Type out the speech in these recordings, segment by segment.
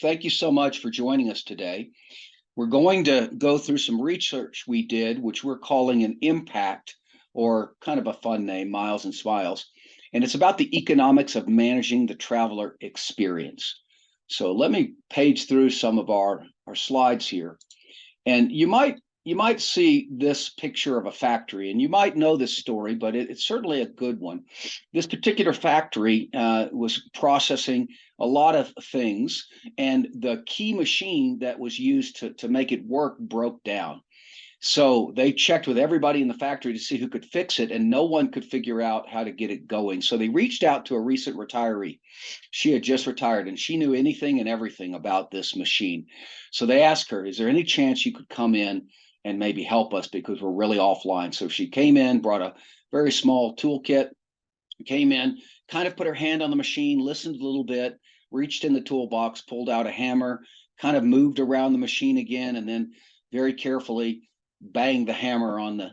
thank you so much for joining us today. We're going to go through some research we did, which we're calling an impact, or kind of a fun name, Miles and Smiles. And it's about the economics of managing the traveler experience. So let me page through some of our slides here. And you might see this picture of a factory, and you might know this story, but it's certainly a good one. This particular factory was processing a lot of things, and the key machine that was used to make it work broke down. So they checked with everybody in the factory to see who could fix it, and no one could figure out how to get it going. So they reached out to a recent retiree. She had just retired, and she knew anything and everything about this machine. So they asked her, is there any chance you could come in and maybe help us, because we're really offline? So she came in, brought a very small toolkit, came in, kind of put her hand on the machine, listened a little bit, reached in the toolbox, pulled out a hammer, kind of moved around the machine again, and then very carefully banged the hammer on the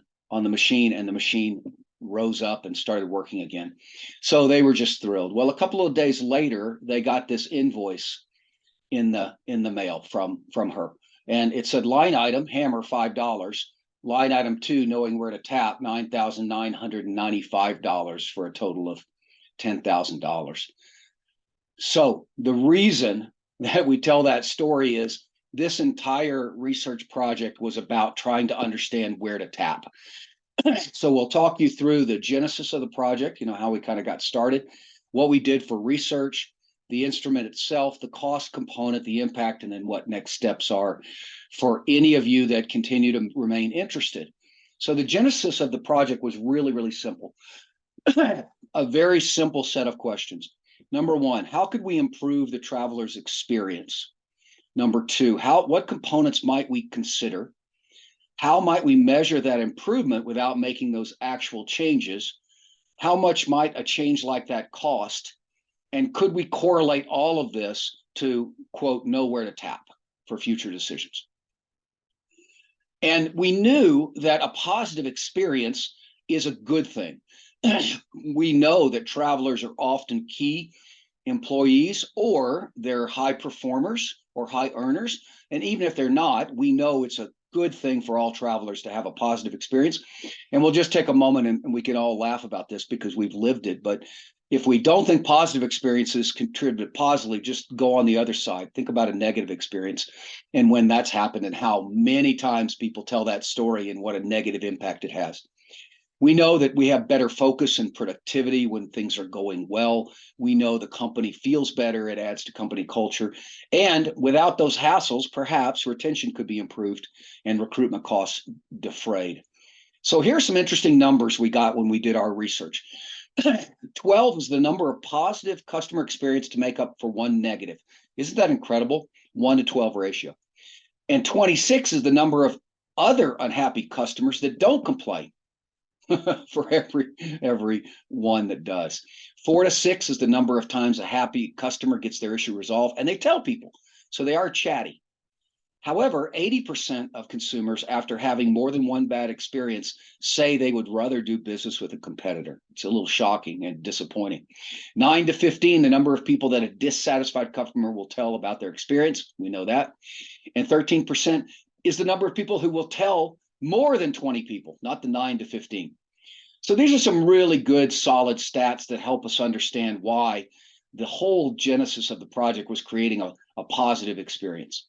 machine, and the machine rose up and started working again. So they were just thrilled. Well, a couple of days later, they got this invoice in the mail from her, and it said line item hammer $5, line item 2 knowing where to tap $9,995 for a total of $10,000. So the reason that we tell that story is this entire research project was about trying to understand where to tap. So we'll talk you through the genesis of the project, how we kind of got started, what we did for research, the instrument itself, the cost component, the impact, and then what next steps are for any of you that continue to remain interested. So the genesis of the project was really, really simple. A very simple set of questions. Number one, how could we improve the traveler's experience? Number two, what components might we consider? How might we measure that improvement without making those actual changes? How much might a change like that cost? And could we correlate all of this to, quote, know where to tap for future decisions? And we knew that a positive experience is a good thing. We know that travelers are often key employees, or they're high performers or high earners. And even if they're not, we know it's a good thing for all travelers to have a positive experience. And we'll just take a moment and we can all laugh about this because we've lived it. But if we don't think positive experiences contribute positively, just go on the other side. Think about a negative experience and when that's happened and how many times people tell that story and what a negative impact it has. We know that we have better focus and productivity when things are going well. We know the company feels better. It adds to company culture. And without those hassles, perhaps retention could be improved and recruitment costs defrayed. So here's some interesting numbers we got when we did our research. 12 is the number of positive customer experience to make up for one negative. Isn't that incredible? 1 to 12 ratio. And 26 is the number of other unhappy customers that don't complain. For every one that does. 4 to 6 is the number of times a happy customer gets their issue resolved, and they tell people, so they are chatty. However, 80% of consumers, after having more than one bad experience, say they would rather do business with a competitor. It's a little shocking and disappointing. 9 to 15, the number of people that a dissatisfied customer will tell about their experience. We know that. And 13% is the number of people who will tell more than 20 people, not the 9 to 15. So these are some really good, solid stats that help us understand why the whole genesis of the project was creating a positive experience.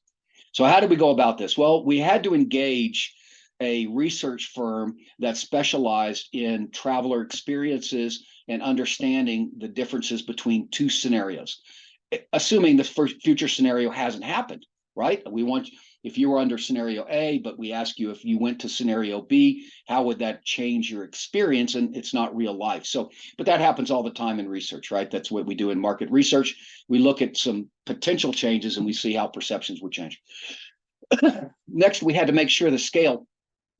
So how did we go about this? Well, we had to engage a research firm that specialized in traveler experiences and understanding the differences between two scenarios, assuming the future scenario hasn't happened, right? If you were under scenario A, but we ask you if you went to scenario B, how would that change your experience? And it's not real life. So, but that happens all the time in research, right? That's what we do in market research. We look at some potential changes and we see how perceptions would change. Next, we had to make sure the scale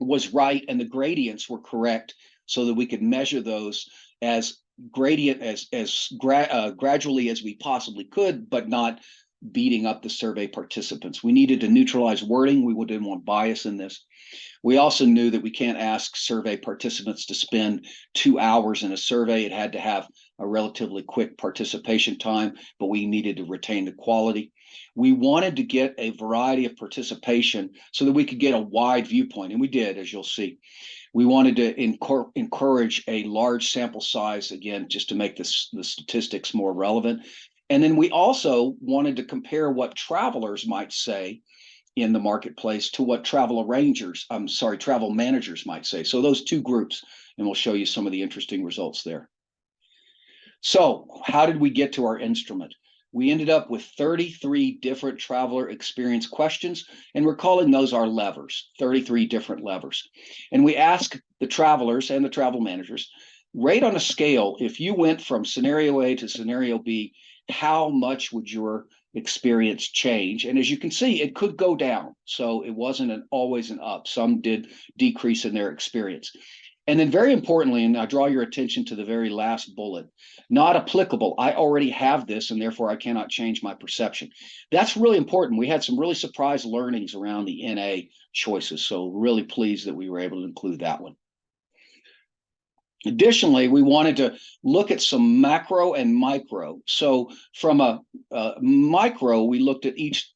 was right and the gradients were correct so that we could measure those as gradient as gradually as we possibly could, but not beating up the survey participants. We needed to neutralize wording. We didn't want bias in this. We also knew that we can't ask survey participants to spend 2 hours in a survey. It had to have a relatively quick participation time, but we needed to retain the quality. We wanted to get a variety of participation so that we could get a wide viewpoint, and we did, as you'll see. We wanted to encourage a large sample size, again, just to make the statistics more relevant. And then we also wanted to compare what travelers might say in the marketplace to what travel managers might say. So those two groups, and we'll show you some of the interesting results there. So how did we get to our instrument? We ended up with 33 different traveler experience questions, and we're calling those our levers, 33 different levers. And we ask the travelers and the travel managers, rate on a scale, if you went from scenario A to scenario B, how much would your experience change? And as you can see, it could go down. So it wasn't always an up. Some did decrease in their experience. And then very importantly, and I draw your attention to the very last bullet, not applicable. I already have this and therefore I cannot change my perception. That's really important. We had some really surprise learnings around the NA choices. So really pleased that we were able to include that one. Additionally, we wanted to look at some macro and micro. So from a micro, we looked at each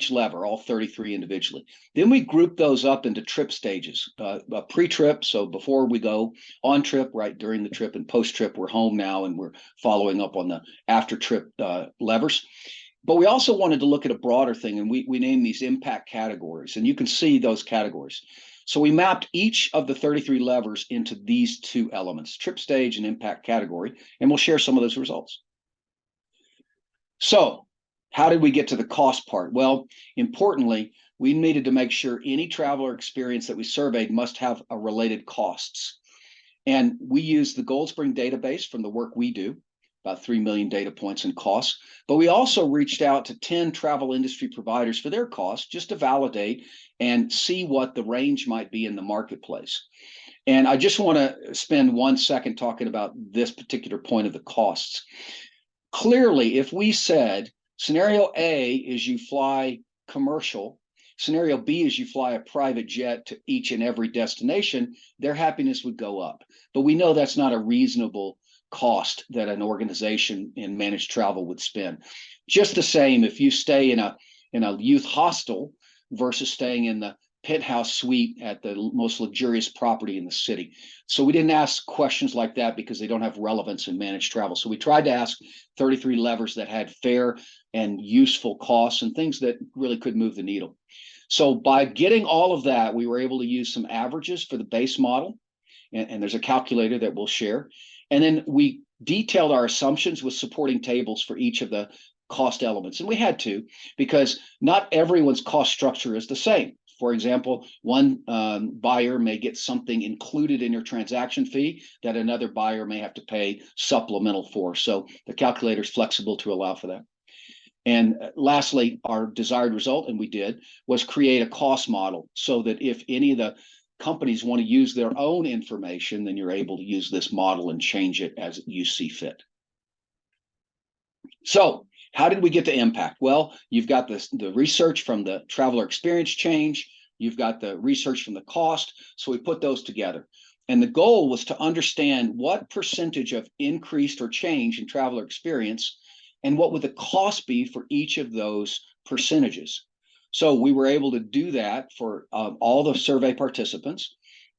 lever, all 33 individually. Then we grouped those up into trip stages, pre-trip, so before we go, on trip, right during the trip, and post-trip, we're home now and we're following up on the after-trip levers. But we also wanted to look at a broader thing, and we named these impact categories, and you can see those categories. So we mapped each of the 33 levers into these two elements, trip stage and impact category, and we'll share some of those results. So how did we get to the cost part? Well, importantly, we needed to make sure any traveler experience that we surveyed must have a related costs. And we used the Gold Spring database from the work we do, about 3 million data points in costs. But we also reached out to 10 travel industry providers for their costs, just to validate and see what the range might be in the marketplace. And I just want to spend 1 second talking about this particular point of the costs. Clearly, if we said scenario A is you fly commercial, scenario B is you fly a private jet to each and every destination, their happiness would go up. But we know that's not a reasonable cost that an organization in managed travel would spend. Just the same, if you stay in a youth hostel versus staying in the penthouse suite at the most luxurious property in the city. So we didn't ask questions like that because they don't have relevance in managed travel. So we tried to ask 33 levers that had fair and useful costs and things that really could move the needle. So by getting all of that, we were able to use some averages for the base model, and there's a calculator that we'll share. And then we detailed our assumptions with supporting tables for each of the cost elements. And we had to, because not everyone's cost structure is the same. For example, one buyer may get something included in your transaction fee that another buyer may have to pay supplemental for. So the calculator is flexible to allow for that. And lastly, our desired result, and we did, was create a cost model so that if any of the companies want to use their own information, then you're able to use this model and change it as you see fit. So how did we get to impact? Well, you've got the research from the traveler experience change, you've got the research from the cost, so we put those together. And the goal was to understand what percentage of increased or change in traveler experience and what would the cost be for each of those percentages. So we were able to do that for all the survey participants,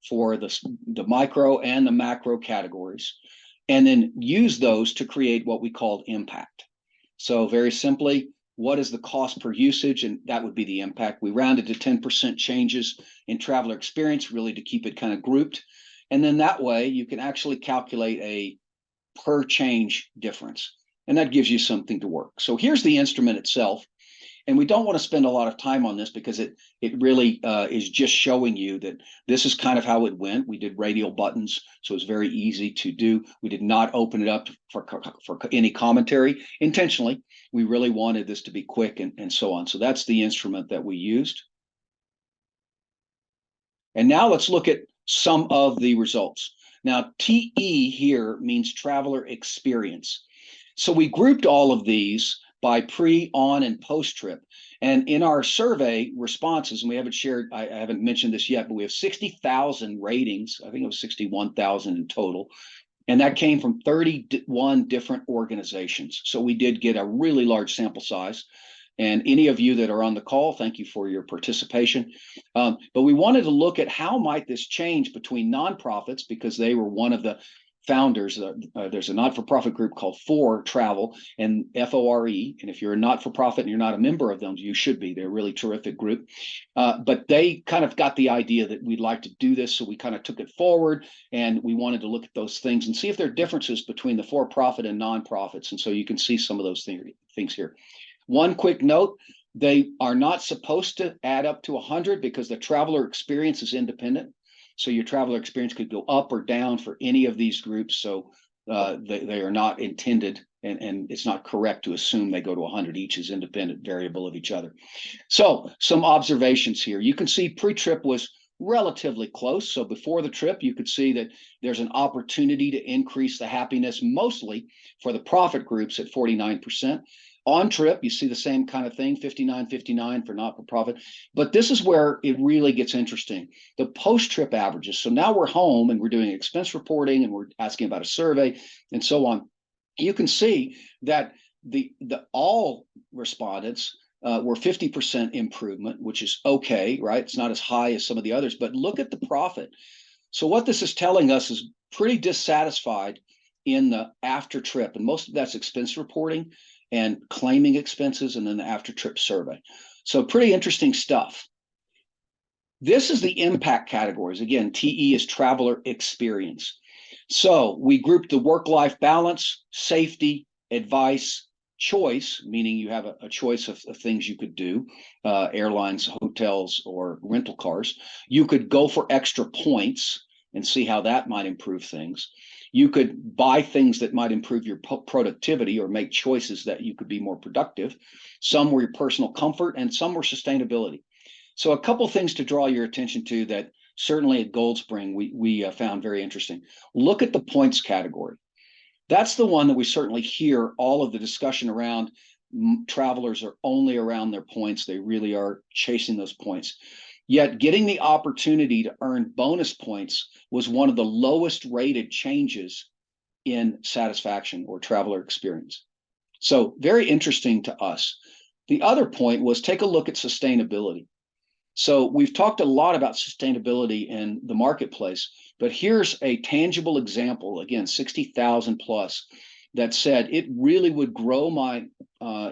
for the micro and the macro categories, and then use those to create what we called impact. So very simply, what is the cost per usage? And that would be the impact. We rounded to 10% changes in traveler experience, really to keep it kind of grouped. And then that way you can actually calculate a per change difference. And that gives you something to work. So here's the instrument itself. And we don't want to spend a lot of time on this because it really is just showing you that this is kind of how it went. We did radial buttons, so it's very easy to do. We did not open it up for any commentary intentionally. We really wanted this to be quick and so on. So that's the instrument that we used. And now let's look at some of the results. Now, TE here means traveler experience. So we grouped all of these by pre, on, and post trip. And in our survey responses, and we haven't shared, I haven't mentioned this yet, but we have 60,000 ratings. I think it was 61,000 in total. And that came from 31 different organizations. So we did get a really large sample size. And any of you that are on the call, thank you for your participation. But we wanted to look at how might this change between nonprofits, because they were one of the founders. There's a not-for-profit group called For Travel, and FORE. And if you're a not-for-profit and you're not a member of them, you should be. They're a really terrific group. But they kind of got the idea that we'd like to do this. So we kind of took it forward, and we wanted to look at those things and see if there are differences between the for-profit and nonprofits. And so you can see some of those things here. One quick note, they are not supposed to add up to 100 because the traveler experience is independent. So your traveler experience could go up or down for any of these groups. So they are not intended, and it's not correct to assume they go to 100. Each is independent variable of each other. So some observations here. You can see pre-trip was relatively close. So before the trip, you could see that there's an opportunity to increase the happiness, mostly for the profit groups at 49%. On trip, you see the same kind of thing, 59 for not-for-profit. But this is where it really gets interesting. The post-trip averages. So now we're home and we're doing expense reporting and we're asking about a survey and so on. You can see that the all respondents were 50% improvement, which is okay, right? It's not as high as some of the others, but look at the profit. So what this is telling us is pretty dissatisfied in the after trip, and most of that's expense reporting and claiming expenses, and then the after trip survey. So pretty interesting stuff. This is the impact categories. Again, TE is traveler experience. So we grouped the work-life balance, safety, advice, choice, meaning you have a choice of things you could do, airlines, hotels, or rental cars. You could go for extra points and see how that might improve things. You could buy things that might improve your productivity or make choices that you could be more productive. Some were your personal comfort and some were sustainability. So a couple things to draw your attention to that certainly at Gold Spring we found very interesting. Look at the points category. That's the one that we certainly hear all of the discussion around. Travelers are only around their points. They really are chasing those points. Yet getting the opportunity to earn bonus points was one of the lowest rated changes in satisfaction or traveler experience. So very interesting to us. The other point was take a look at sustainability. So we've talked a lot about sustainability in the marketplace, but here's a tangible example, again, 60,000 plus, that said it really would grow my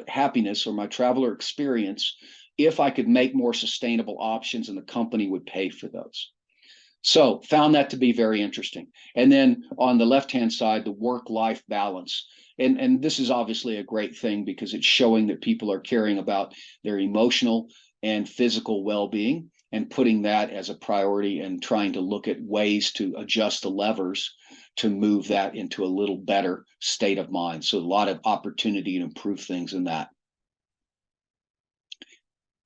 happiness or my traveler experience if I could make more sustainable options and the company would pay for those. So found that to be very interesting. And then on the left-hand side, the work-life balance. And this is obviously a great thing because it's showing that people are caring about their emotional and physical well-being and putting that as a priority and trying to look at ways to adjust the levers to move that into a little better state of mind. So a lot of opportunity to improve things in that.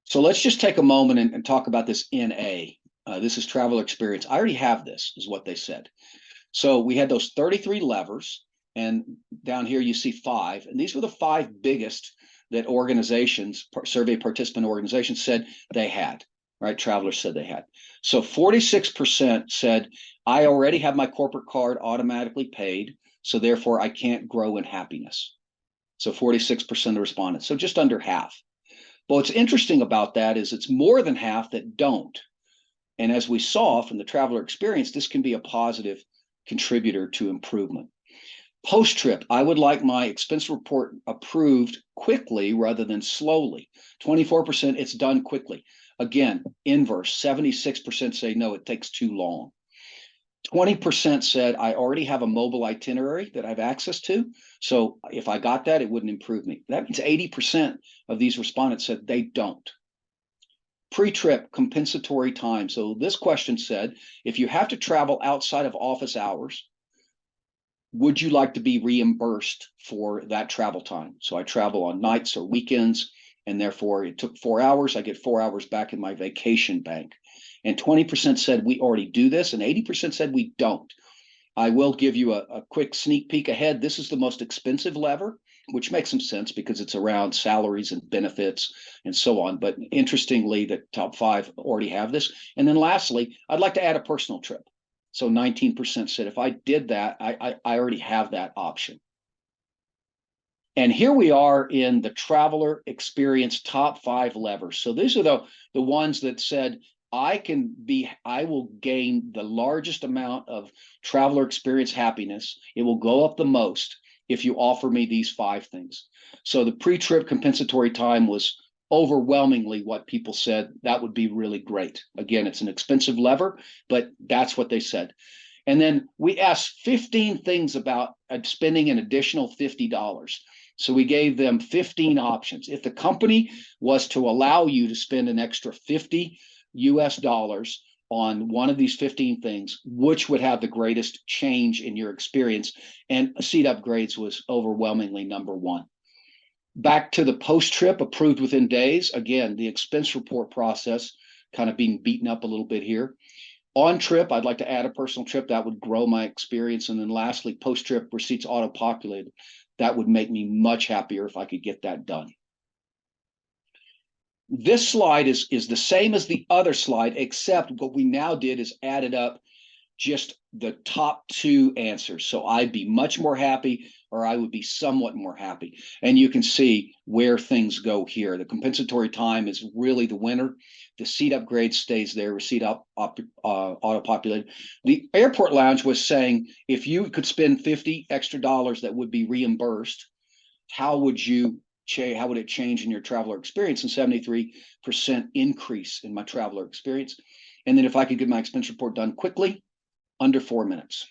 So let's just take a moment and talk about this NA. This is travel experience. I already have this, is what they said. So we had those 33 levers, and down here you see 5. And these were the 5 biggest that organizations, survey participant organizations said they had, right? Travelers said they had. So 46% said, I already have my corporate card automatically paid, so therefore I can't grow in happiness. So 46% of the respondents, so just under half. But what's interesting about that is it's more than half that don't. And as we saw from the traveler experience, this can be a positive contributor to improvement. Post-trip, I would like my expense report approved quickly rather than slowly. 24%, it's done quickly. Again, inverse, 76% say no, it takes too long. 20% said, I already have a mobile itinerary that I have access to. So if I got that, it wouldn't improve me. That means 80% of these respondents said they don't. Pre-trip compensatory time. So this question said, if you have to travel outside of office hours, would you like to be reimbursed for that travel time? So I travel on nights or weekends, and therefore it took 4 hours. I get 4 hours back in my vacation bank. And 20% said we already do this, and 80% said we don't. I will give you a quick sneak peek ahead. This is the most expensive lever which makes some sense because it's around salaries and benefits and so on. But interestingly, the top 5 already have this. And then lastly, I'd like to add a personal trip. So 19% said if I did that, I already have that option. And here we are in the traveler experience top 5 levers. So these are the ones that said I will gain the largest amount of traveler experience happiness. It will go up the most if you offer me these 5 things. So the pre-trip compensatory time was overwhelmingly what people said that would be really great. Again, it's an expensive lever, but that's what they said. And then we asked 15 things about spending an additional $50. So we gave them 15 options. If the company was to allow you to spend an extra 50 US dollars on one of these 15 things, which would have the greatest change in your experience? And seat upgrades was overwhelmingly number 1. Back to the post-trip, approved within days. Again, the expense report process kind of being beaten up a little bit here. On trip, I'd like to add a personal trip. That would grow my experience. And then lastly, post-trip receipts auto-populated. That would make me much happier if I could get that done. This slide is the same as the other slide, except what we now did is added up just the top 2 answers. So I'd be much more happy, or I would be somewhat more happy. And you can see where things go here. The compensatory time is really the winner. The seat upgrade stays there, receipt auto-populated. The airport lounge was saying, if you could spend $50 extra that would be reimbursed, how would it change in your traveler experience? And 73% increase in my traveler experience. And then if I could get my expense report done quickly, under 4 minutes.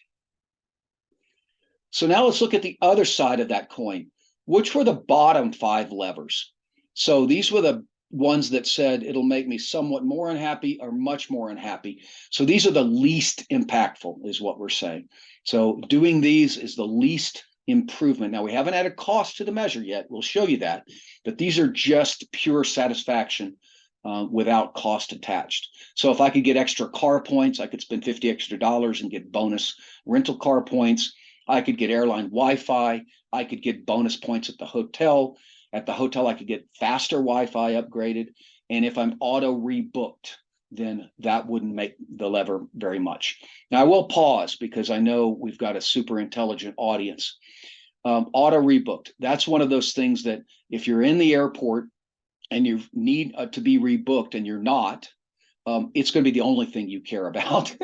So now let's look at the other side of that coin. Which were the bottom 5 levers? So these were the ones that said it'll make me somewhat more unhappy or much more unhappy. So these are the least impactful, is what we're saying. So doing these is the least improvement. Now, we haven't added cost to the measure yet. We'll show you that. But these are just pure satisfaction without cost attached. So if I could get extra car points, I could spend $50 extra and get bonus rental car points. I could get airline Wi-Fi. I could get bonus points at the hotel. At the hotel, I could get faster Wi-Fi upgraded. And if I'm auto rebooked, then that wouldn't make the lever very much. Now, I will pause because I know we've got a super intelligent audience. Auto rebooked. That's one of those things that if you're in the airport and you need to be rebooked and you're not, it's going to be the only thing you care about.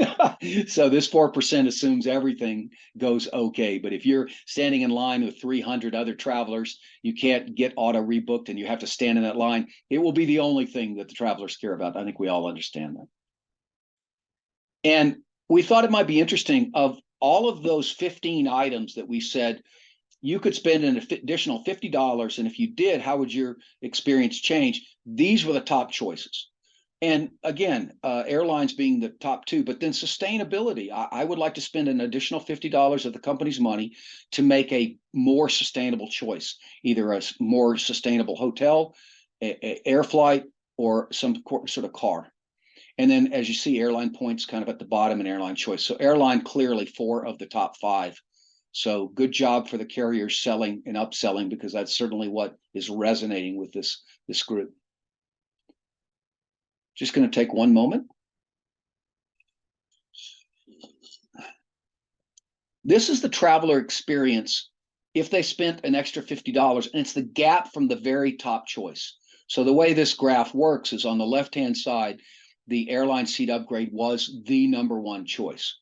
So this 4% assumes everything goes okay. But if you're standing in line with 300 other travelers, you can't get auto rebooked and you have to stand in that line. It will be the only thing that the travelers care about. I think we all understand that. And we thought it might be interesting, of all of those 15 items that we said, you could spend an additional $50. And if you did, how would your experience change? These were the top choices. And again, airlines being the top 2, but then sustainability. I would like to spend an additional $50 of the company's money to make a more sustainable choice, either a more sustainable hotel, air flight, or some sort of car. And then as you see, airline points kind of at the bottom and airline choice. So airline clearly 4 of the top 5. So good job for the carriers selling and upselling, because that's certainly what is resonating with this group. Just going to take one moment. This is the traveler experience if they spent an extra $50, and it's the gap from the very top choice. So the way this graph works is on the left-hand side, the airline seat upgrade was the number 1 choice.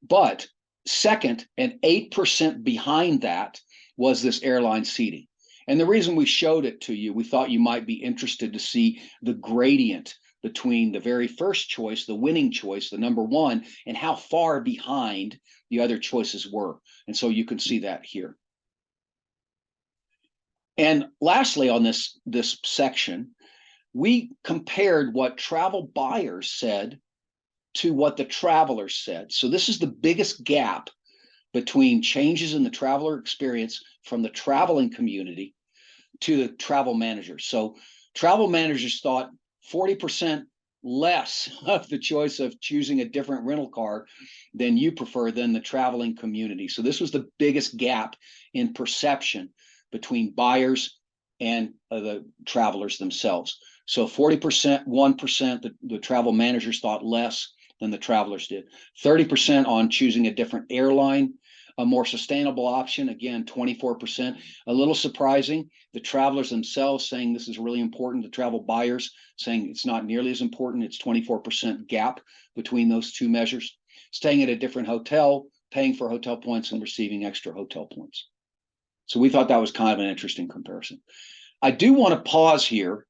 But second, and 8% behind that, was this airline seating. And the reason we showed it to you, we thought you might be interested to see the gradient between the very first choice, the winning choice, the number 1, and how far behind the other choices were. And so you can see that here. And lastly, on this section, we compared what travel buyers said to what the travelers said. So this is the biggest gap between changes in the traveler experience from the traveling community to the travel managers. So travel managers thought 40% less of the choice of choosing a different rental car than you prefer than the traveling community. So this was the biggest gap in perception between buyers and the travelers themselves. So 40%, 1%, the travel managers thought less than the travelers did. 30% on choosing a different airline, a more sustainable option, again, 24%. A little surprising, the travelers themselves saying this is really important, the travel buyers saying it's not nearly as important. It's 24% gap between those two measures. Staying at a different hotel, paying for hotel points, and receiving extra hotel points. So we thought that was kind of an interesting comparison. I do want to pause here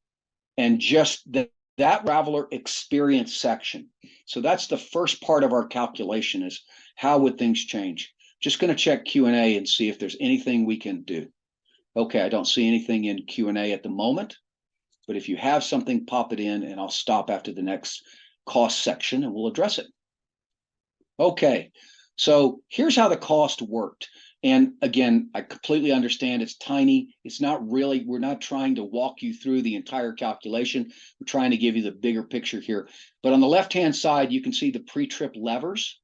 and just that traveler experience section. So that's the first part of our calculation, is how would things change? Just going to check Q&A and see if there's anything we can do. Okay, I don't see anything in Q&A at the moment, but if you have something, pop it in and I'll stop after the next cost section and we'll address it. Okay, so here's how the cost worked. And again, I completely understand it's tiny. It's not really, we're not trying to walk you through the entire calculation. We're trying to give you the bigger picture here. But on the left-hand side, you can see the pre-trip levers,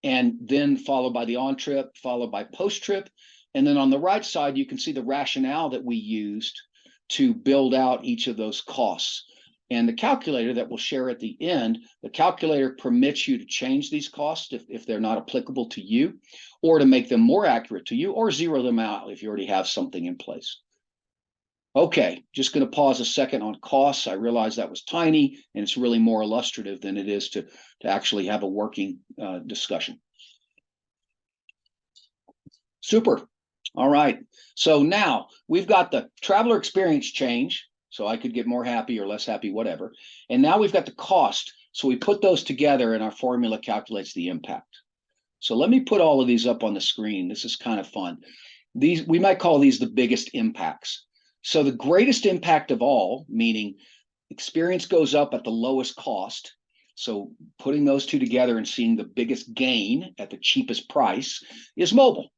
and then followed by the on-trip, followed by post-trip. And then on the right side, you can see the rationale that we used to build out each of those costs. And the calculator that we'll share at the end, the calculator permits you to change these costs if they're not applicable to you, or to make them more accurate to you, or zero them out if you already have something in place. Okay, just going to pause a second on costs. I realize that was tiny, and it's really more illustrative than it is to actually have a working discussion. Super. All right. So now we've got the traveler experience change. So I could get more happy or less happy, whatever. And now we've got the cost. So we put those together and our formula calculates the impact. So let me put all of these up on the screen. This is kind of fun. These, we might call these the biggest impacts. So the greatest impact of all, meaning experience goes up at the lowest cost. So putting those two together and seeing the biggest gain at the cheapest price is mobile.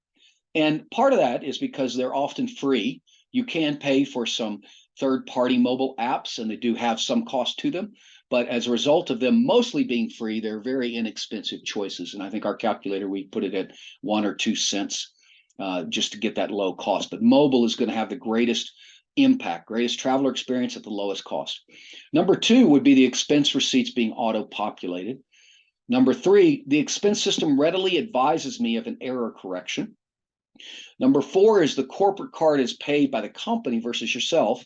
And part of that is because they're often free. You can pay for some third-party mobile apps, and they do have some cost to them. But as a result of them mostly being free, they're very inexpensive choices. And I think our calculator, we put it at 1 or 2 cents just to get that low cost. But mobile is going to have the greatest impact, greatest traveler experience at the lowest cost. Number 2 would be the expense receipts being auto-populated. Number 3, the expense system readily advises me of an error correction. Number 4 is the corporate card is paid by the company versus yourself.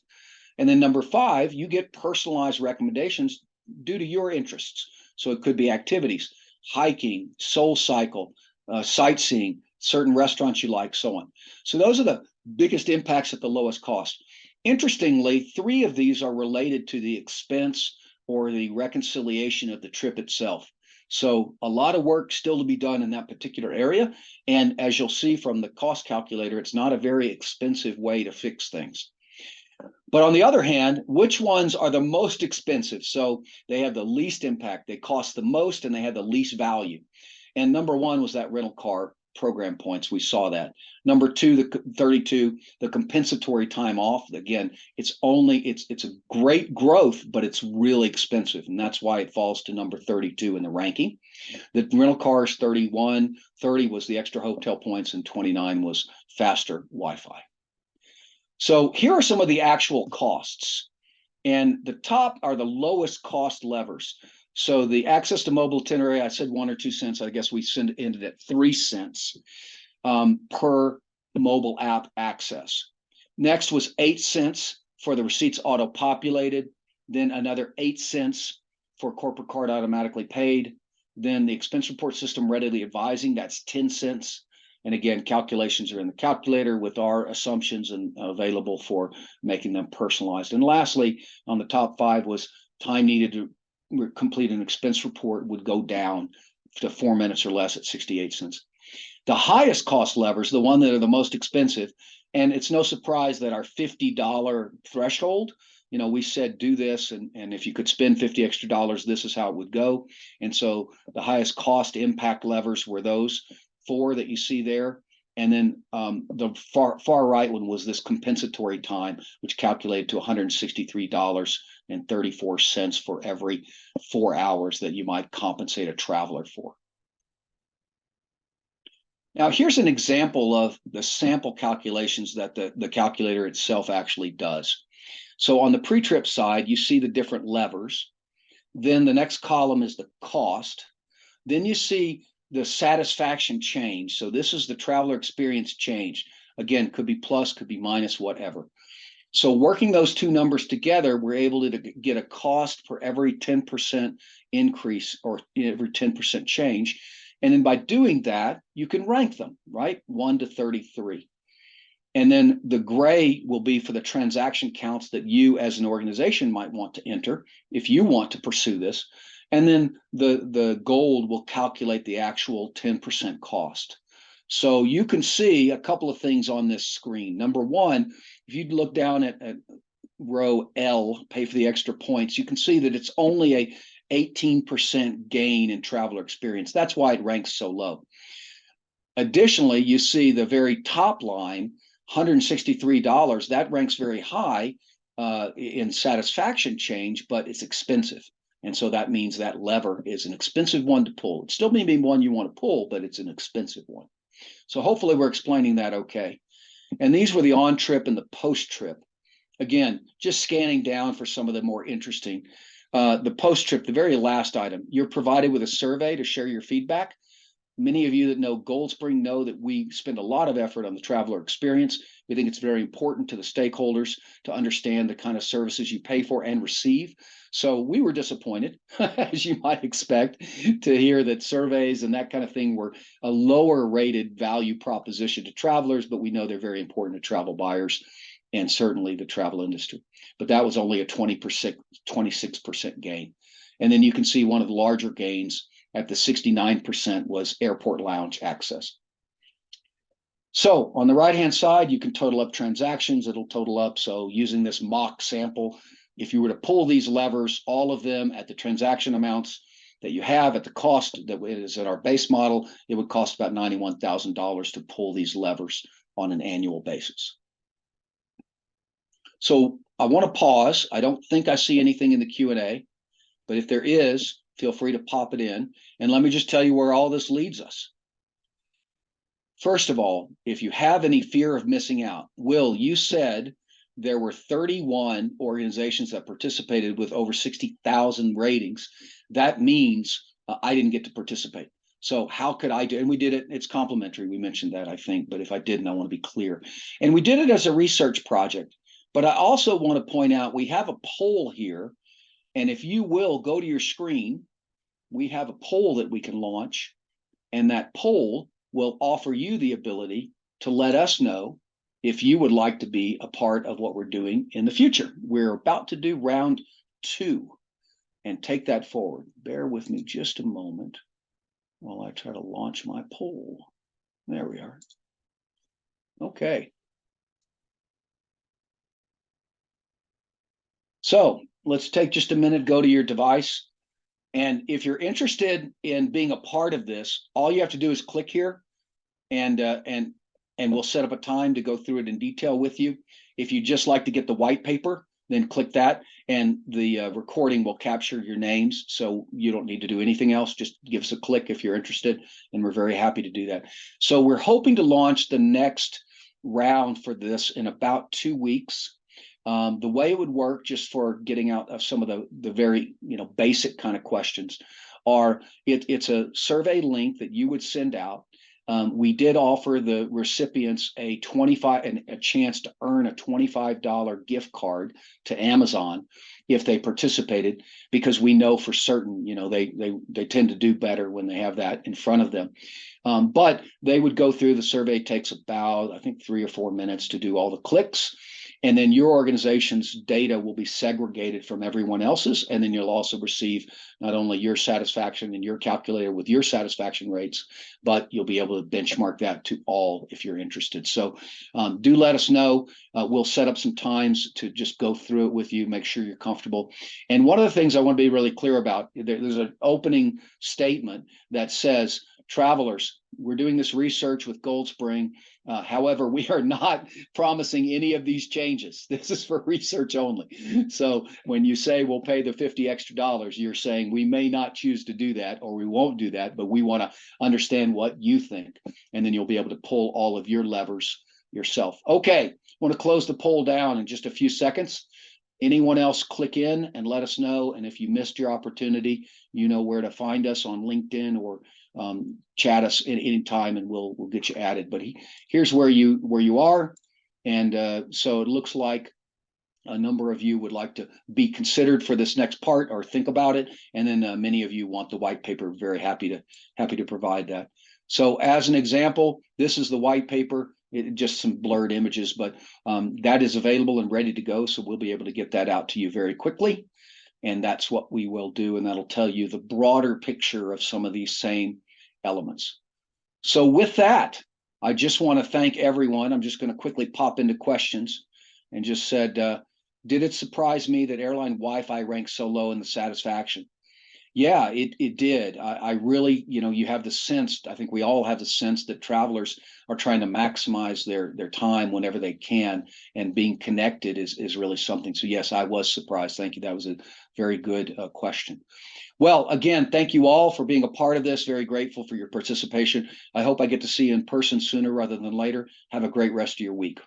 And then number 5, you get personalized recommendations due to your interests. So it could be activities, hiking, Soul Cycle, sightseeing, certain restaurants you like, so on. So those are the biggest impacts at the lowest cost. Interestingly, 3 of these are related to the expense or the reconciliation of the trip itself. So a lot of work still to be done in that particular area. And as you'll see from the cost calculator, it's not a very expensive way to fix things. But on the other hand, which ones are the most expensive? So they have the least impact, they cost the most, and they have the least value. And number 1 was that rental car program points. We saw that. Number 2, the 32, the compensatory time off. Again, it's a great growth, but it's really expensive. And that's why it falls to number 32 in the ranking. The rental cars, 31, 30 was the extra hotel points, and 29 was faster Wi-Fi. So here are some of the actual costs. And the top are the lowest cost levers. So the access to mobile itinerary, I said 1 or 2 cents. I guess we ended at 3 cents per mobile app access. Next was 8 cents for the receipts auto-populated. Then another 8 cents for corporate card automatically paid. Then the expense report system readily advising, that's 10 cents. And again, calculations are in the calculator with our assumptions and available for making them personalized. And lastly, on the top 5 was time needed to complete an expense report would go down to 4 minutes or less at 68 cents. The highest cost levers, the one that are the most expensive, and it's no surprise that our $50 threshold, you know, we said do this, and if you could spend $50 extra, this is how it would go. And so the highest cost impact levers were those 4 that you see there. And then the far right one was this compensatory time, which calculated to $163.34 for every 4 hours that you might compensate a traveler for. Now, here's an example of the sample calculations that the calculator itself actually does. So on the pre-trip side, you see the different levers. Then the next column is the cost. Then you see the satisfaction change. So this is the traveler experience change. Again, could be plus, could be minus, whatever. So working those two numbers together, we're able to get a cost for every 10% increase or every 10% change. And then by doing that, you can rank them, right? 1 to 33. And then the gray will be for the transaction counts that you as an organization might want to enter if you want to pursue this. And then the gold will calculate the actual 10% cost. So you can see a couple of things on this screen. Number one, if you look down at row L, pay for the extra points, you can see that it's only a 18% gain in traveler experience. That's why it ranks so low. Additionally, you see the very top line, $163, that ranks very high in satisfaction change, but it's expensive. And so that means that lever is an expensive one to pull. It still may be one you want to pull, but it's an expensive one. So hopefully we're explaining that okay. And these were the on-trip and the post-trip. Again, just scanning down for some of the more interesting. The post-trip, the very last item, you're provided with a survey to share your feedback. Many of you that know Gold Spring know that we spend a lot of effort on the traveler experience. We think it's very important to the stakeholders to understand the kind of services you pay for and receive. So we were disappointed, as you might expect, to hear that surveys and that kind of thing were a lower rated value proposition to travelers, but we know they're very important to travel buyers and certainly the travel industry. But that was only a 26% gain. And then you can see one of the larger gains at the 69% was airport lounge access. So on the right-hand side, you can total up transactions. It'll total up. So using this mock sample, if you were to pull these levers, all of them at the transaction amounts that you have at the cost that is at our base model, it would cost about $91,000 to pull these levers on an annual basis. So I want to pause. I don't think I see anything in the Q&A, but if there is, feel free to pop it in. And let me just tell you where all this leads us. First of all, if you have any fear of missing out, Will, you said there were 31 organizations that participated with over 60,000 ratings. That means I didn't get to participate. So how could I do? And we did it. It's complimentary. We mentioned that, I think. But if I didn't, I want to be clear. And we did it as a research project. But I also want to point out we have a poll here. And if you will go to your screen, we have a poll that we can launch. And that poll will offer you the ability to let us know if you would like to be a part of what we're doing in the future. We're about to do round 2 and take that forward. Bear with me just a moment while I try to launch my poll. There we are. Okay. So let's take just a minute, go to your device. And if you're interested in being a part of this, all you have to do is click here and we'll set up a time to go through it in detail with you. If you just like to get the white paper, then click that and the recording will capture your names. So you don't need to do anything else. Just give us a click if you're interested. And we're very happy to do that. So we're hoping to launch the next round for this in about 2 weeks. The way it would work, just for getting out of some of the very basic kind of questions, are it's a survey link that you would send out. We did offer the recipients a chance to earn a $25 gift card to Amazon if they participated, because we know for certain they tend to do better when they have that in front of them. But they would go through the survey. It takes about, I think, 3 or 4 minutes to do all the clicks. And then your organization's data will be segregated from everyone else's. And then you'll also receive not only your satisfaction and your calculator with your satisfaction rates, but you'll be able to benchmark that to all if you're interested. So do let us know. We'll set up some times to just go through it with you, make sure you're comfortable. And one of the things I want to be really clear about, there's an opening statement that says, travelers, we're doing this research with Gold Spring. However, we are not promising any of these changes. This is for research only. So when you say we'll pay the $50 extra, you're saying we may not choose to do that, or we won't do that, but we want to understand what you think. And then you'll be able to pull all of your levers yourself. Okay, I want to close the poll down in just a few seconds. Anyone else, click in and let us know. And if you missed your opportunity, you know where to find us on LinkedIn, or chat us at any time, and we'll get you added. But here's where you are. And so it looks like a number of you would like to be considered for this next part or think about it. And then many of you want the white paper. Very happy to provide that. So as an example, this is the white paper. Just some blurred images, but that is available and ready to go. So we'll be able to get that out to you very quickly. And that's what we will do. And that'll tell you the broader picture of some of these same elements. So with that, I just want to thank everyone. I'm just going to quickly pop into questions and just said, did it surprise me that airline Wi-Fi ranks so low in the satisfaction? Yeah, it did. I really, you have the sense, I think we all have the sense that travelers are trying to maximize their time whenever they can, and being connected is really something. So yes, I was surprised. Thank you. That was a very good question. Well, again, thank you all for being a part of this. Very grateful for your participation. I hope I get to see you in person sooner rather than later. Have a great rest of your week.